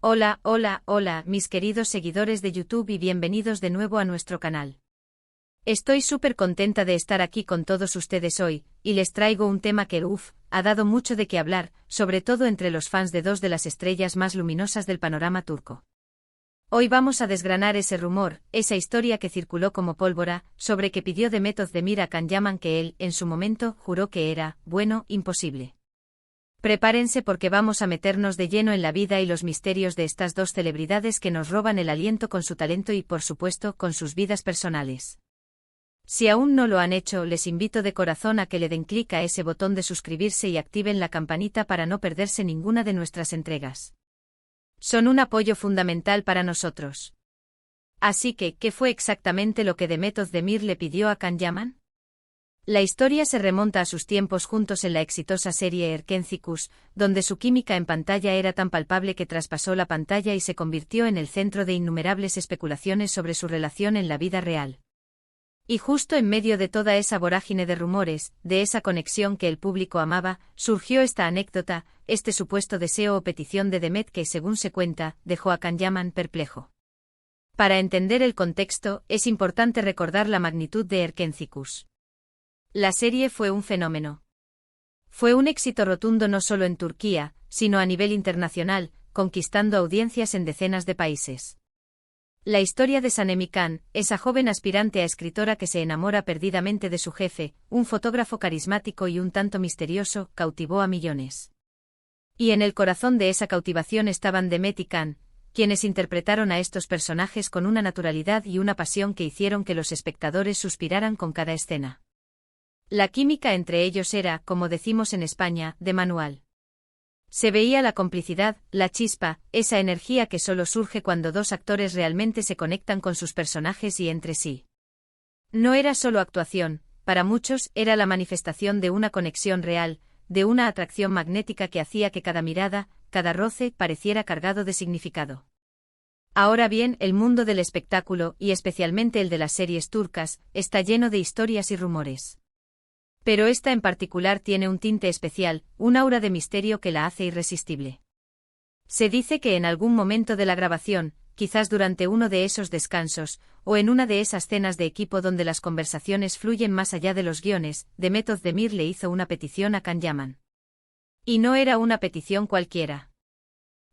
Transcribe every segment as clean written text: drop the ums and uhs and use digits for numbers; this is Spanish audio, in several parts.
Hola, hola, hola, mis queridos seguidores de YouTube y bienvenidos de nuevo a nuestro canal. Estoy súper contenta de estar aquí con todos ustedes hoy, y les traigo un tema que, ha dado mucho de qué hablar, sobre todo entre los fans de dos de las estrellas más luminosas del panorama turco. Hoy vamos a desgranar ese rumor, esa historia que circuló como pólvora, sobre que pidió Demet Özdemir a Can Yaman que él, en su momento, juró que era, bueno, imposible. Prepárense porque vamos a meternos de lleno en la vida y los misterios de estas dos celebridades que nos roban el aliento con su talento y, por supuesto, con sus vidas personales. Si aún no lo han hecho, les invito de corazón a que le den clic a ese botón de suscribirse y activen la campanita para no perderse ninguna de nuestras entregas. Son un apoyo fundamental para nosotros. Así que, ¿qué fue exactamente lo que Demet Özdemir le pidió a Can Yaman? La historia se remonta a sus tiempos juntos en la exitosa serie Erkencikus, donde su química en pantalla era tan palpable que traspasó la pantalla y se convirtió en el centro de innumerables especulaciones sobre su relación en la vida real. Y justo en medio de toda esa vorágine de rumores, de esa conexión que el público amaba, surgió esta anécdota, este supuesto deseo o petición de Demet que, según se cuenta, dejó a Can Yaman perplejo. Para entender el contexto, es importante recordar la magnitud de Erkencikus. La serie fue un fenómeno. Fue un éxito rotundo no solo en Turquía, sino a nivel internacional, conquistando audiencias en decenas de países. La historia de Sanem Can, esa joven aspirante a escritora que se enamora perdidamente de su jefe, un fotógrafo carismático y un tanto misterioso, cautivó a millones. Y en el corazón de esa cautivación estaban Demet y Can, quienes interpretaron a estos personajes con una naturalidad y una pasión que hicieron que los espectadores suspiraran con cada escena. La química entre ellos era, como decimos en España, de manual. Se veía la complicidad, la chispa, esa energía que solo surge cuando dos actores realmente se conectan con sus personajes y entre sí. No era solo actuación, para muchos era la manifestación de una conexión real, de una atracción magnética que hacía que cada mirada, cada roce, pareciera cargado de significado. Ahora bien, el mundo del espectáculo, y especialmente el de las series turcas, está lleno de historias y rumores. Pero esta en particular tiene un tinte especial, un aura de misterio que la hace irresistible. Se dice que en algún momento de la grabación, quizás durante uno de esos descansos, o en una de esas cenas de equipo donde las conversaciones fluyen más allá de los guiones, Demet Özdemir le hizo una petición a Can Yaman. Y no era una petición cualquiera.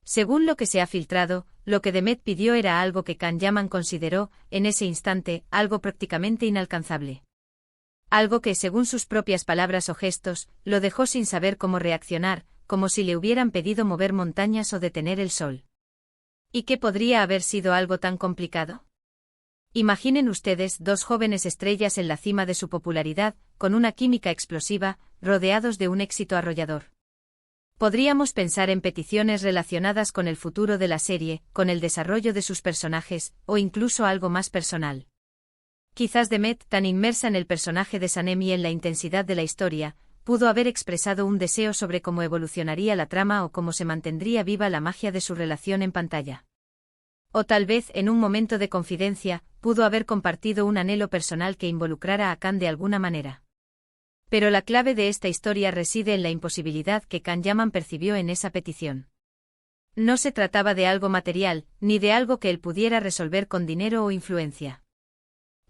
Según lo que se ha filtrado, lo que Demet pidió era algo que Can Yaman consideró, en ese instante, algo prácticamente inalcanzable. Algo que, según sus propias palabras o gestos, lo dejó sin saber cómo reaccionar, como si le hubieran pedido mover montañas o detener el sol. ¿Y qué podría haber sido algo tan complicado? Imaginen ustedes dos jóvenes estrellas en la cima de su popularidad, con una química explosiva, rodeados de un éxito arrollador. Podríamos pensar en peticiones relacionadas con el futuro de la serie, con el desarrollo de sus personajes, o incluso algo más personal. Quizás Demet, tan inmersa en el personaje de Sanem y en la intensidad de la historia, pudo haber expresado un deseo sobre cómo evolucionaría la trama o cómo se mantendría viva la magia de su relación en pantalla. O tal vez, en un momento de confidencia, pudo haber compartido un anhelo personal que involucrara a Can de alguna manera. Pero la clave de esta historia reside en la imposibilidad que Can Yaman percibió en esa petición. No se trataba de algo material, ni de algo que él pudiera resolver con dinero o influencia.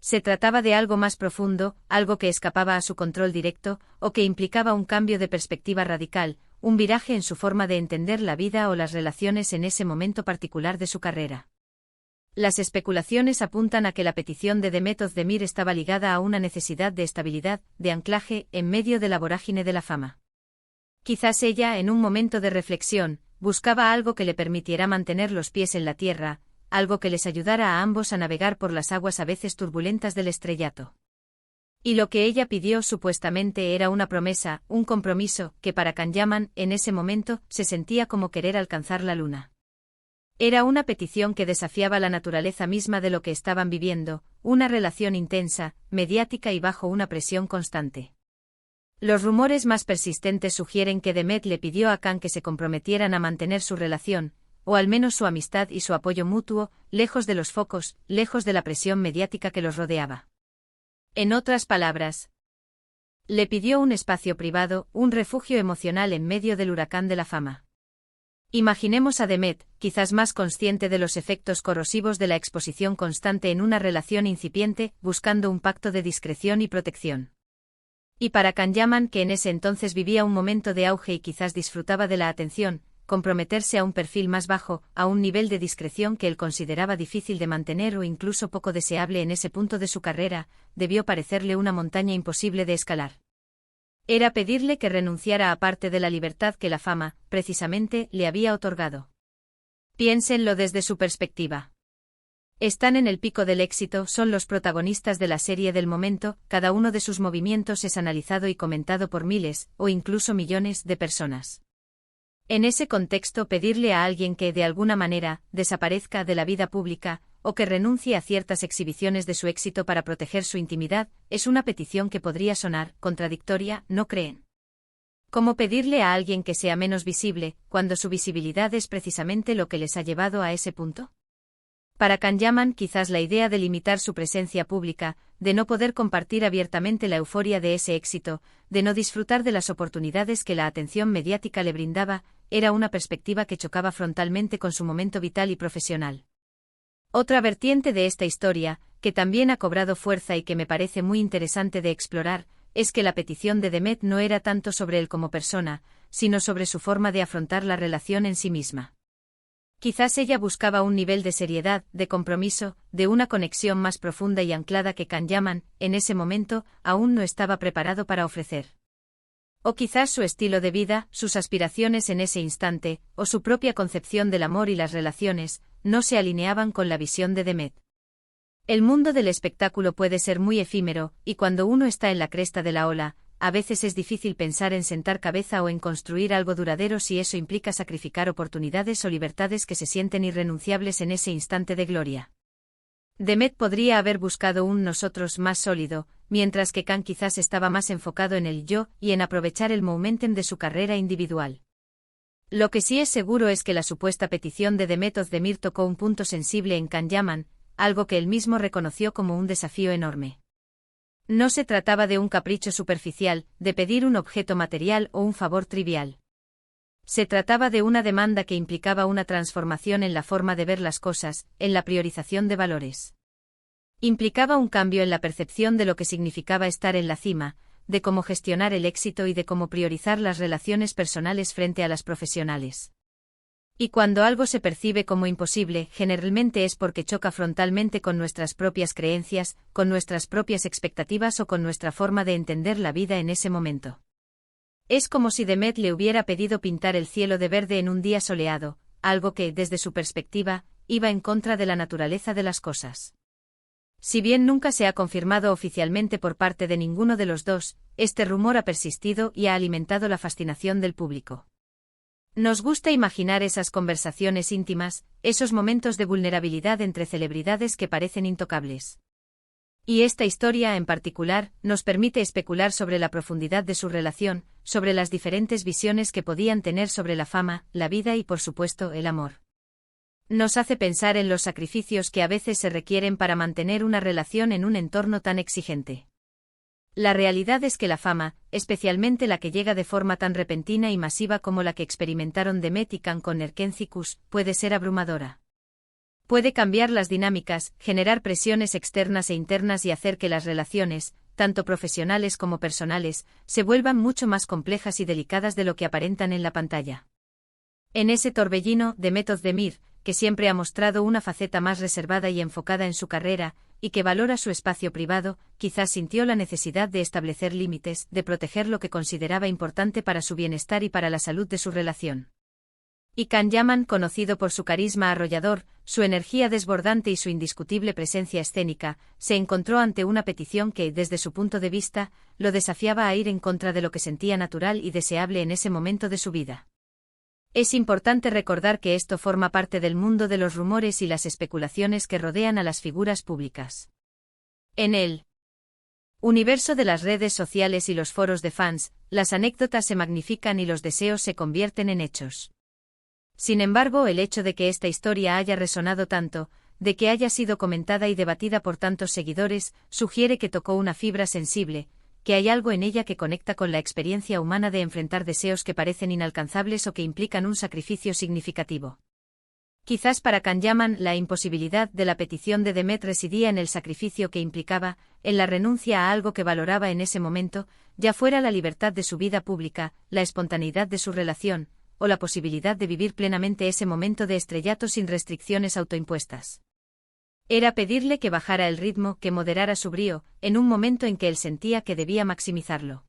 Se trataba de algo más profundo, algo que escapaba a su control directo, o que implicaba un cambio de perspectiva radical, un viraje en su forma de entender la vida o las relaciones en ese momento particular de su carrera. Las especulaciones apuntan a que la petición de Demet Özdemir estaba ligada a una necesidad de estabilidad, de anclaje, en medio de la vorágine de la fama. Quizás ella, en un momento de reflexión, buscaba algo que le permitiera mantener los pies en la tierra, algo que les ayudara a ambos a navegar por las aguas a veces turbulentas del estrellato. Y lo que ella pidió supuestamente era una promesa, un compromiso, que para Can Yaman, en ese momento, se sentía como querer alcanzar la luna. Era una petición que desafiaba la naturaleza misma de lo que estaban viviendo, una relación intensa, mediática y bajo una presión constante. Los rumores más persistentes sugieren que Demet le pidió a Can que se comprometieran a mantener su relación, o al menos su amistad y su apoyo mutuo, lejos de los focos, lejos de la presión mediática que los rodeaba. En otras palabras, le pidió un espacio privado, un refugio emocional en medio del huracán de la fama. Imaginemos a Demet, quizás más consciente de los efectos corrosivos de la exposición constante en una relación incipiente, buscando un pacto de discreción y protección. Y para Kanyaman, que en ese entonces vivía un momento de auge y quizás disfrutaba de la atención, comprometerse a un perfil más bajo, a un nivel de discreción que él consideraba difícil de mantener o incluso poco deseable en ese punto de su carrera, debió parecerle una montaña imposible de escalar. Era pedirle que renunciara a parte de la libertad que la fama, precisamente, le había otorgado. Piénsenlo desde su perspectiva. Están en el pico del éxito, son los protagonistas de la serie del momento, cada uno de sus movimientos es analizado y comentado por miles, o incluso millones, de personas. En ese contexto, pedirle a alguien que, de alguna manera, desaparezca de la vida pública, o que renuncie a ciertas exhibiciones de su éxito para proteger su intimidad, es una petición que podría sonar contradictoria, ¿no creen? ¿Cómo pedirle a alguien que sea menos visible, cuando su visibilidad es precisamente lo que les ha llevado a ese punto? Para Kanyaman, quizás la idea de limitar su presencia pública, de no poder compartir abiertamente la euforia de ese éxito, de no disfrutar de las oportunidades que la atención mediática le brindaba, era una perspectiva que chocaba frontalmente con su momento vital y profesional. Otra vertiente de esta historia, que también ha cobrado fuerza y que me parece muy interesante de explorar, es que la petición de Demet no era tanto sobre él como persona, sino sobre su forma de afrontar la relación en sí misma. Quizás ella buscaba un nivel de seriedad, de compromiso, de una conexión más profunda y anclada que Kanyaman, en ese momento, aún no estaba preparado para ofrecer. O quizás su estilo de vida, sus aspiraciones en ese instante, o su propia concepción del amor y las relaciones, no se alineaban con la visión de Demet. El mundo del espectáculo puede ser muy efímero, y cuando uno está en la cresta de la ola, a veces es difícil pensar en sentar cabeza o en construir algo duradero si eso implica sacrificar oportunidades o libertades que se sienten irrenunciables en ese instante de gloria. Demet podría haber buscado un nosotros más sólido, mientras que Khan quizás estaba más enfocado en el yo y en aprovechar el momentum de su carrera individual. Lo que sí es seguro es que la supuesta petición de Demet Özdemir tocó un punto sensible en Kanyaman, algo que él mismo reconoció como un desafío enorme. No se trataba de un capricho superficial, de pedir un objeto material o un favor trivial. Se trataba de una demanda que implicaba una transformación en la forma de ver las cosas, en la priorización de valores. Implicaba un cambio en la percepción de lo que significaba estar en la cima, de cómo gestionar el éxito y de cómo priorizar las relaciones personales frente a las profesionales. Y cuando algo se percibe como imposible, generalmente es porque choca frontalmente con nuestras propias creencias, con nuestras propias expectativas o con nuestra forma de entender la vida en ese momento. Es como si Demet le hubiera pedido pintar el cielo de verde en un día soleado, algo que, desde su perspectiva, iba en contra de la naturaleza de las cosas. Si bien nunca se ha confirmado oficialmente por parte de ninguno de los dos, este rumor ha persistido y ha alimentado la fascinación del público. Nos gusta imaginar esas conversaciones íntimas, esos momentos de vulnerabilidad entre celebridades que parecen intocables. Y esta historia en particular nos permite especular sobre la profundidad de su relación, sobre las diferentes visiones que podían tener sobre la fama, la vida y por supuesto el amor. Nos hace pensar en los sacrificios que a veces se requieren para mantener una relación en un entorno tan exigente. La realidad es que la fama, especialmente la que llega de forma tan repentina y masiva como la que experimentaron Demet y Khan con Erkencikus, puede ser abrumadora. Puede cambiar las dinámicas, generar presiones externas e internas y hacer que las relaciones, tanto profesionales como personales, se vuelvan mucho más complejas y delicadas de lo que aparentan en la pantalla. En ese torbellino, Demet Özdemir, que siempre ha mostrado una faceta más reservada y enfocada en su carrera, y que valora su espacio privado, quizás sintió la necesidad de establecer límites, de proteger lo que consideraba importante para su bienestar y para la salud de su relación. Y Kanyaman, conocido por su carisma arrollador, su energía desbordante y su indiscutible presencia escénica, se encontró ante una petición que, desde su punto de vista, lo desafiaba a ir en contra de lo que sentía natural y deseable en ese momento de su vida. Es importante recordar que esto forma parte del mundo de los rumores y las especulaciones que rodean a las figuras públicas. En el universo de las redes sociales y los foros de fans, las anécdotas se magnifican y los deseos se convierten en hechos. Sin embargo, el hecho de que esta historia haya resonado tanto, de que haya sido comentada y debatida por tantos seguidores, sugiere que tocó una fibra sensible, que hay algo en ella que conecta con la experiencia humana de enfrentar deseos que parecen inalcanzables o que implican un sacrificio significativo. Quizás para Kanyaman la imposibilidad de la petición de Demet residía en el sacrificio que implicaba, en la renuncia a algo que valoraba en ese momento, ya fuera la libertad de su vida pública, la espontaneidad de su relación, o la posibilidad de vivir plenamente ese momento de estrellato sin restricciones autoimpuestas. Era pedirle que bajara el ritmo, que moderara su brío, en un momento en que él sentía que debía maximizarlo.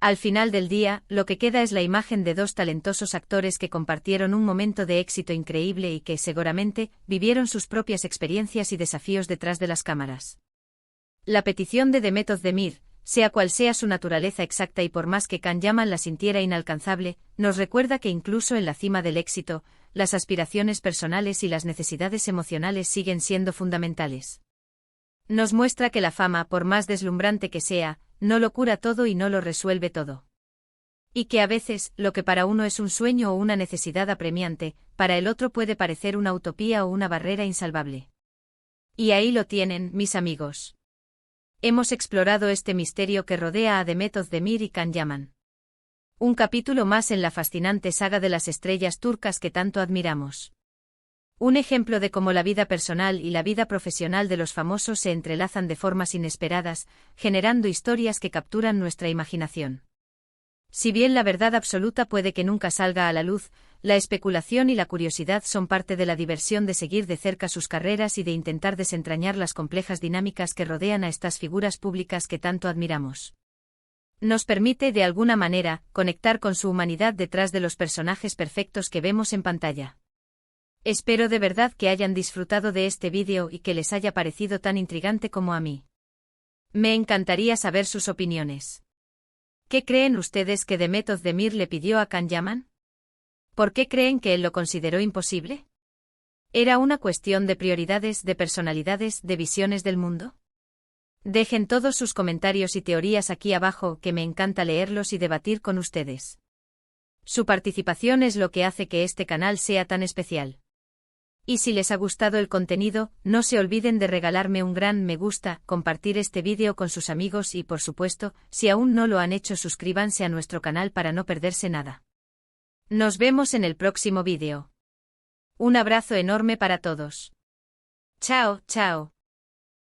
Al final del día, lo que queda es la imagen de dos talentosos actores que compartieron un momento de éxito increíble y que, seguramente, vivieron sus propias experiencias y desafíos detrás de las cámaras. La petición de Demet Özdemir, sea cual sea su naturaleza exacta y por más que Kanyaman la sintiera inalcanzable, nos recuerda que incluso en la cima del éxito, las aspiraciones personales y las necesidades emocionales siguen siendo fundamentales. Nos muestra que la fama, por más deslumbrante que sea, no lo cura todo y no lo resuelve todo. Y que a veces, lo que para uno es un sueño o una necesidad apremiante, para el otro puede parecer una utopía o una barrera insalvable. Y ahí lo tienen, mis amigos. Hemos explorado este misterio que rodea a Demet Özdemir y Kanyaman. Un capítulo más en la fascinante saga de las estrellas turcas que tanto admiramos. Un ejemplo de cómo la vida personal y la vida profesional de los famosos se entrelazan de formas inesperadas, generando historias que capturan nuestra imaginación. Si bien la verdad absoluta puede que nunca salga a la luz, la especulación y la curiosidad son parte de la diversión de seguir de cerca sus carreras y de intentar desentrañar las complejas dinámicas que rodean a estas figuras públicas que tanto admiramos. Nos permite, de alguna manera, conectar con su humanidad detrás de los personajes perfectos que vemos en pantalla. Espero de verdad que hayan disfrutado de este vídeo y que les haya parecido tan intrigante como a mí. Me encantaría saber sus opiniones. ¿Qué creen ustedes que Demet Özdemir le pidió a Kanyaman? ¿Por qué creen que él lo consideró imposible? ¿Era una cuestión de prioridades, de personalidades, de visiones del mundo? Dejen todos sus comentarios y teorías aquí abajo, que me encanta leerlos y debatir con ustedes. Su participación es lo que hace que este canal sea tan especial. Y si les ha gustado el contenido, no se olviden de regalarme un gran me gusta, compartir este vídeo con sus amigos y por supuesto, si aún no lo han hecho, suscríbanse a nuestro canal para no perderse nada. Nos vemos en el próximo vídeo. Un abrazo enorme para todos. Chao, chao.